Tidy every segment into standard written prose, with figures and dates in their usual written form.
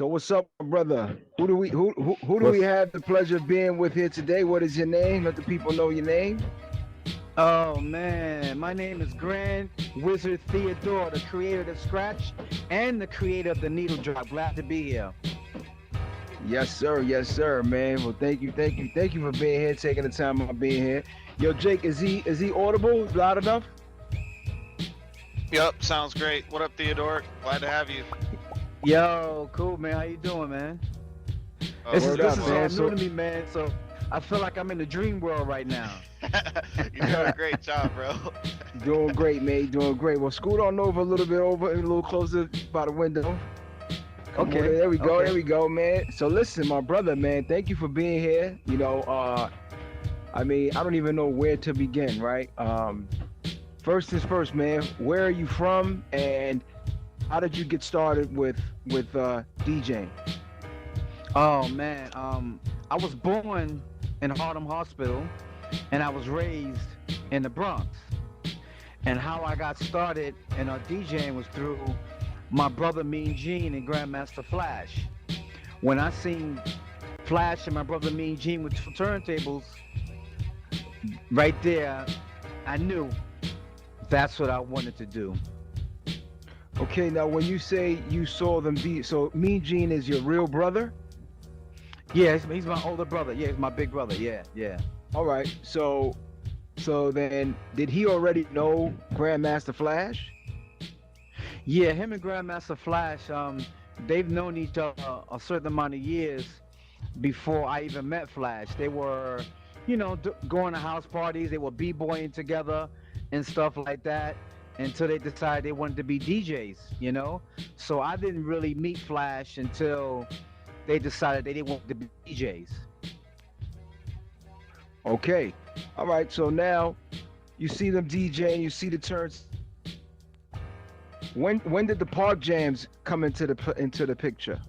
So what's up, my brother? Who do we What's have the pleasure of being with here today? What is your name? Let the people know your name. Oh man, my name is Grand Wizzard Theodore, the creator of Scratch and the creator of the Needle Drop. Glad to be here. Yes, sir, man. Well, thank you for being here, taking the time out being here. Yo, Jake, is he audible? Loud enough? Yup, sounds great. What up, Theodore? Glad to have you. Yo, cool man, how you doing, man? Oh, This is Word doing this up, is well. all man. new So to me, man. So I feel like I'm in the dream world right now. You're doing a great job, bro. doing great, man. Doing great. Well, scoot on over a little bit over, a little closer by the window. Come on, Okay, there we go, okay. there we go, man. So listen, my brother, man, thank you for being here. I mean, I don't even know where to begin, right? First things first, man. Where are you from, and how did you get started with DJing? Oh man, I was born in Harlem Hospital, and I was raised in the Bronx. And how I got started in DJing was through my brother Mean Gene and Grandmaster Flash. When I seen Flash and my brother Mean Gene with turntables, right there, I knew that's what I wanted to do. Okay, now when you say you saw them, so Mean Gene is your real brother? Yeah, he's my older brother. Yeah, he's my big brother. Yeah, yeah. All right, so then did he already know Grandmaster Flash? Yeah, him and Grandmaster Flash, they've known each other a certain amount of years before I even met Flash. They were, going to house parties. They were b-boying together and stuff like that until they decided they wanted to be DJs. So I didn't really meet Flash until they decided they didn't want to be DJs. Okay. All right. So now you see them DJing, you see the turns. When did the park jams come into the picture?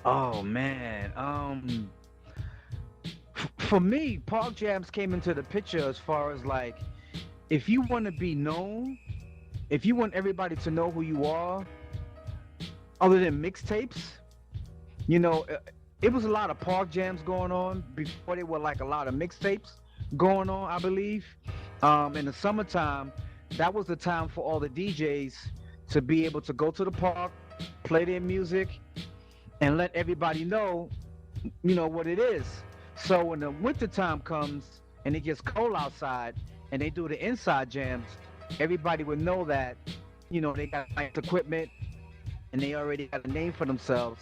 Oh man, for me, park jams came into the picture as far as like, if you want to be known, if you want everybody to know who you are, other than mixtapes, you know, uh, it was a lot of park jams going on before there were like a lot of mixtapes going on, I believe. In the summertime, that was the time for all the DJs to be able to go to the park, play their music, and let everybody know, what it is. So when the winter time comes and it gets cold outside and they do the inside jams, everybody would know that, they got nice equipment and they already got a name for themselves.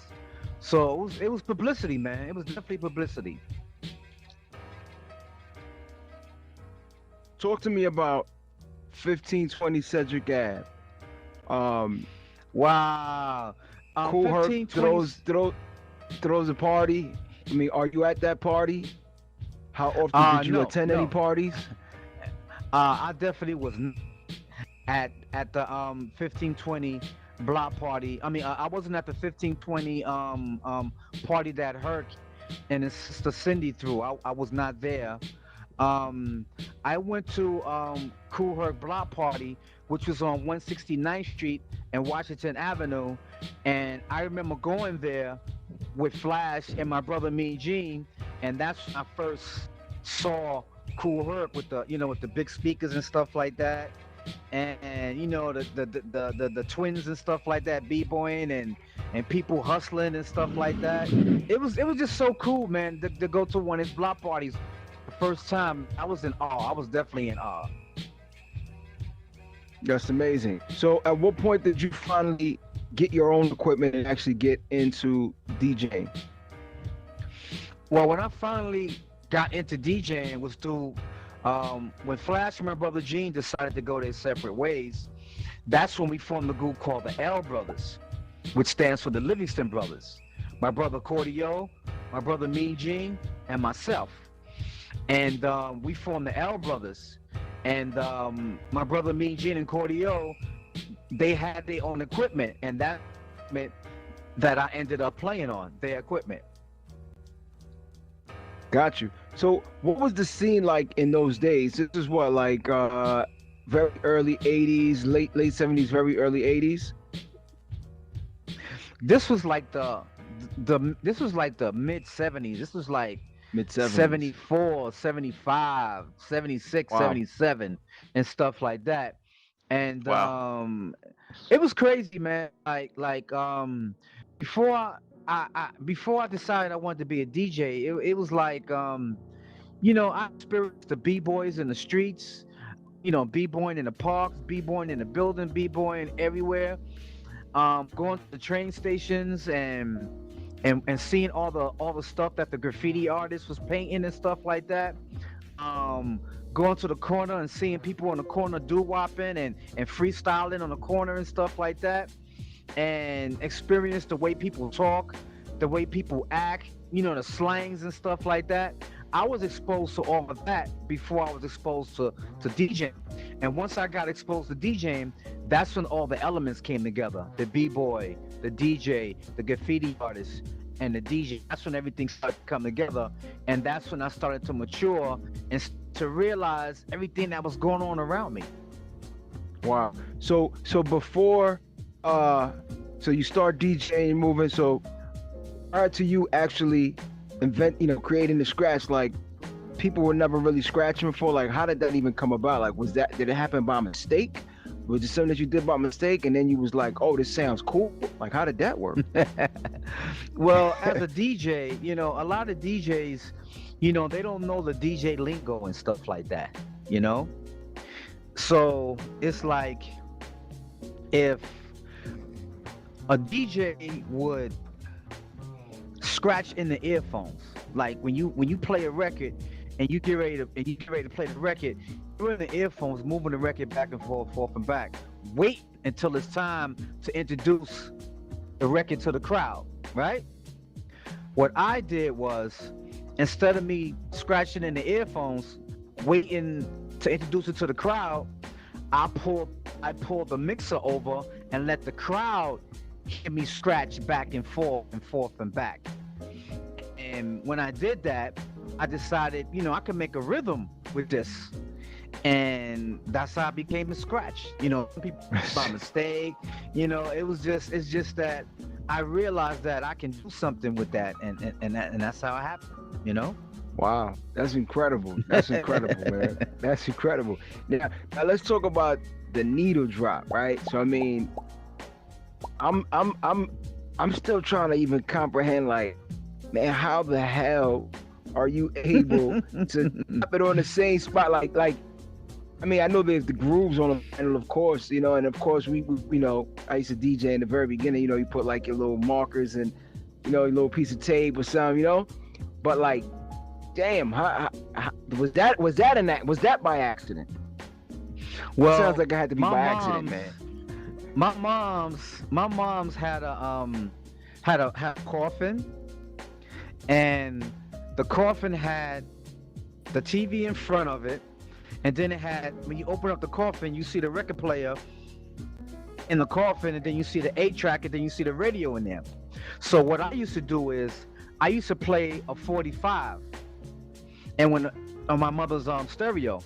So it was publicity, man. It was definitely publicity. Talk to me about 1520 Cedric Ave. Um, Wow. Cool Herc 1520. throws a party. I mean, are you at that party? How often did you No, attend any no. parties? I definitely was at the 1520 block party. I mean, I wasn't at the 1520 party that Herc and his sister Cindy threw. I was not there. Um, I went to Cool Herc block party, which was on 169th Street and Washington Avenue, and I remember going there with Flash and my brother Mean Gene, and that's when I first saw Cool Herc with the big speakers and stuff like that, and the twins and stuff like that, b-boying and people hustling and stuff like that. It was just so cool, man, to go to one of his block parties. The first time, I was in awe. I was definitely in awe. That's amazing. So, at what point did you finally get your own equipment and actually get into DJing? Well, when I finally got into DJing was through when Flash and my brother Gene decided to go their separate ways. That's when we formed a group called the L Brothers, which stands for the Livingston Brothers. My brother Cordio, my brother Mean Gene, and myself. And we formed the L Brothers. And my brother Mean Gene and Cordio, they had their own equipment, and that meant that I ended up playing on their equipment. Got you. So, what was the scene like in those days? This is what, like, very early '80s, late '70s, very early '80s. this was like this was like the mid 70s. This was like Mid 70s. 74, 75, 76, Wow. 77, and stuff like that. And Wow. it was crazy, man. Before before I decided I wanted to be a DJ, it was like I experienced the b-boys in the streets, b-boying in the parks, b-boying in the building, b-boying everywhere, going to the train stations and seeing all the stuff that the graffiti artist was painting and stuff like that. Going to the corner and seeing people on the corner doo-wopping and freestyling on the corner and stuff like that, and experience the way people talk, the way people act, the slangs and stuff like that. I was exposed to all of that before I was exposed to DJing. And once I got exposed to DJing, that's when all the elements came together. The B-boy, the DJ, the graffiti artist, and the DJ. That's when everything started to come together. And that's when I started to mature and to realize everything that was going on around me. Wow. So before so you start DJing, moving, so prior to you actually creating the scratch, like people were never really scratching before, like how did that even come about? Like did it happen by mistake? Was it something that you did by mistake and then you was like, oh, this sounds cool? Like how did that work? Well, as a DJ, a lot of DJs, they don't know the DJ lingo and stuff like that, So it's like if a DJ would scratch in the earphones, like when you play a record and you get ready to play the record, you're in the earphones moving the record back and forth and back. Wait until it's time to introduce the record to the crowd, right? What I did was, instead of me scratching in the earphones, waiting to introduce it to the crowd, I pulled the mixer over and let the crowd hear me scratch back and forth and back. And when I did that, I decided, I could make a rhythm with this. And that's how I became a scratch. People by mistake. It's just that I realized that I can do something with that, and that's how it happened. Wow, that's incredible. That's incredible, man. That's incredible. Now let's talk about the needle drop, right? So I mean, I'm still trying to even comprehend, like, man, how the hell are you able to drop it on the same spot? Like, I mean, I know there's the grooves on the vinyl, of course, and of course we I used to DJ in the very beginning, you put like your little markers and, your little piece of tape or something, but like, damn, how was that by accident? Well, it sounds like it had to be by accident, man. My mom's had a coffin, and the coffin had the TV in front of it, and then it had, when you open up the coffin, you see the record player in the coffin, and then you see the 8-track, and then you see the radio in there. So what I used to do is I used to play a 45, and on my mother's stereo.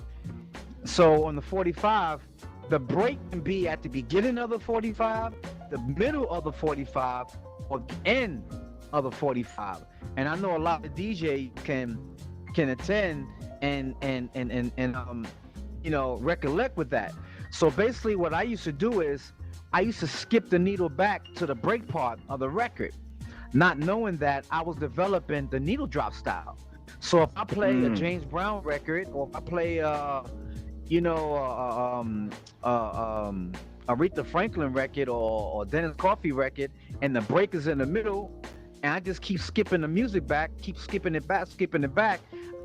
So on the 45, the break can be at the beginning of the 45, the middle of the 45, or the end of the 45. And I know a lot of DJs can attend and recollect with that. So basically what I used to do is I used to skip the needle back to the break part of the record, not knowing that I was developing the needle drop style. So if I play a James Brown record, or if I play Aretha Franklin record or Dennis Coffey record, and the break is in the middle, and I just keep skipping the music back, keep skipping it back,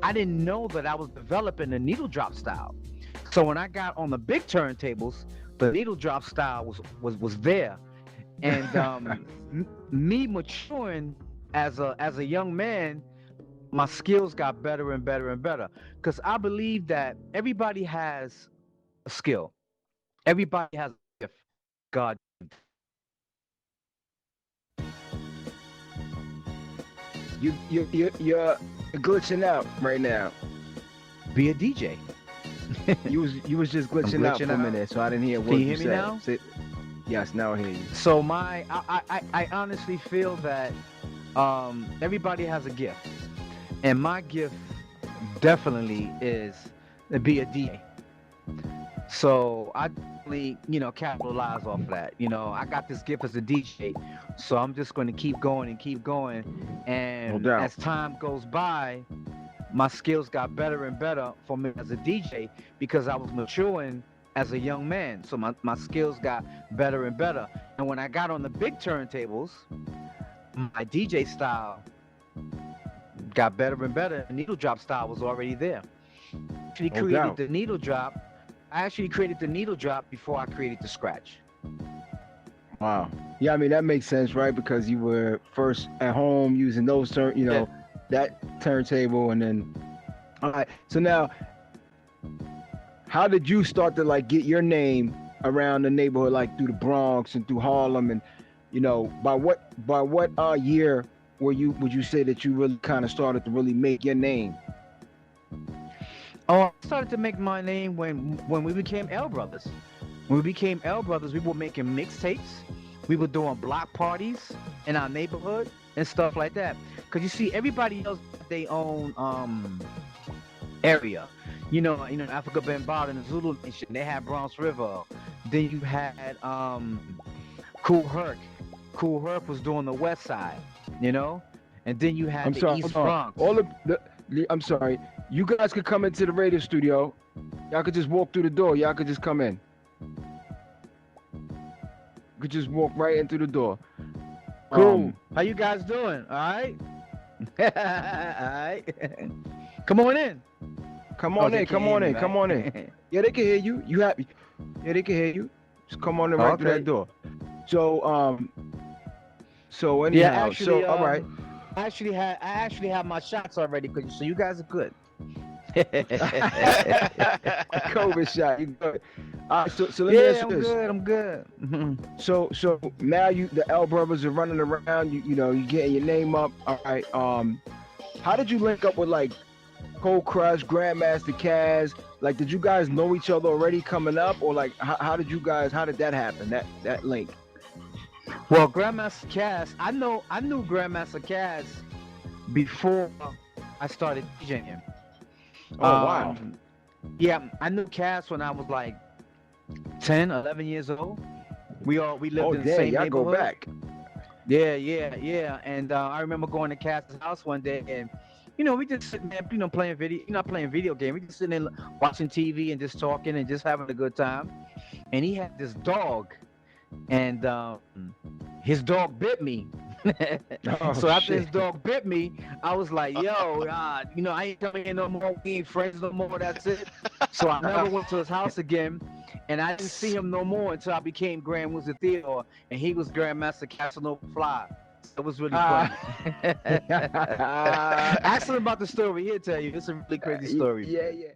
I didn't know that I was developing the needle drop style. So when I got on the big turntables, the needle drop style was there. And me maturing as a young man, my skills got better and better and better, because I believe that everybody has a skill. Everybody has a gift. God. You're glitching out right now. Be a DJ. You was just glitching out for a minute, so I didn't hear what Can you hear said. me now? Yes, now I hear you. So I honestly feel that everybody has a gift, and my gift definitely is to be a DJ. So I definitely, capitalize off that. I got this gift as a DJ, so I'm just going to keep going and keep going. No And doubt. as time goes by, my skills got better and better for me as a DJ because I was maturing as a young man. So my skills got better and better. And when I got on the big turntables, my DJ style got better and better. The needle drop style was already there. Actually No created doubt. the needle drop. I actually created the needle drop before I created the scratch. Wow. Yeah, I mean that makes sense, right? Because you were first at home using those that turntable, and then all right. So now, how did you start to like get your name around the neighborhood, like through the Bronx and through Harlem, and by what year would you say that you really kind of started to really make your name? Oh, I started to make my name when we became L Brothers. When we became L Brothers, we were making mixtapes. We were doing block parties in our neighborhood and stuff like that. Cause you see, everybody else got their own area. Africa Benbala and the Zulu Nation, they had Bronx River. Then you had Cool Herc. Cool Herc was doing the West Side, and then you had I'm the sorry. East hold Bronx. on. All of I'm sorry. You guys could come into the radio studio. Y'all could just walk through the door. Y'all could just come in. You could just walk right in through the door. Cool. How you guys doing? All right. All right. Come on in. Come Oh, on they in. can't Come hear on me, in. Come on in. right? Yeah, they can hear you. You happy? Yeah, they can hear you. Just come on in right through Okay. that door. So So Yeah, anyhow, actually, all right. I actually have my shots already, so you guys are good. COVID shot. You good? All right. So let me ask Yeah, you this. I'm good. So now the L brothers are running around. You getting your name up. All right. How did you link up with like Cold Crush, Grandmaster Caz? Like, did you guys know each other already coming up, or like how did that happen? That link. Well, Grandmaster Caz, I knew Grandmaster Caz before I started DJing. Oh wow. Yeah, I knew Caz when I was like 10, 11 years old. We lived Oh in the yeah, same y'all neighborhood. go back. Yeah. And I remember going to Caz's house one day, and we just sitting there, playing video. You're not playing video game. We just sitting there watching TV and just talking and just having a good time. And he had this dog, and his dog bit me. Oh, So after his shit. dog bit me, I was like, yo, I ain't coming in no more. We ain't friends no more. That's it. So I never went to his house again, and I didn't see him no more until I became Grand Wizzard Theodore, and he was Grandmaster Casanova Fly. So it was really funny. Ask him about the story. He'll tell you. It's a really crazy story. Yeah.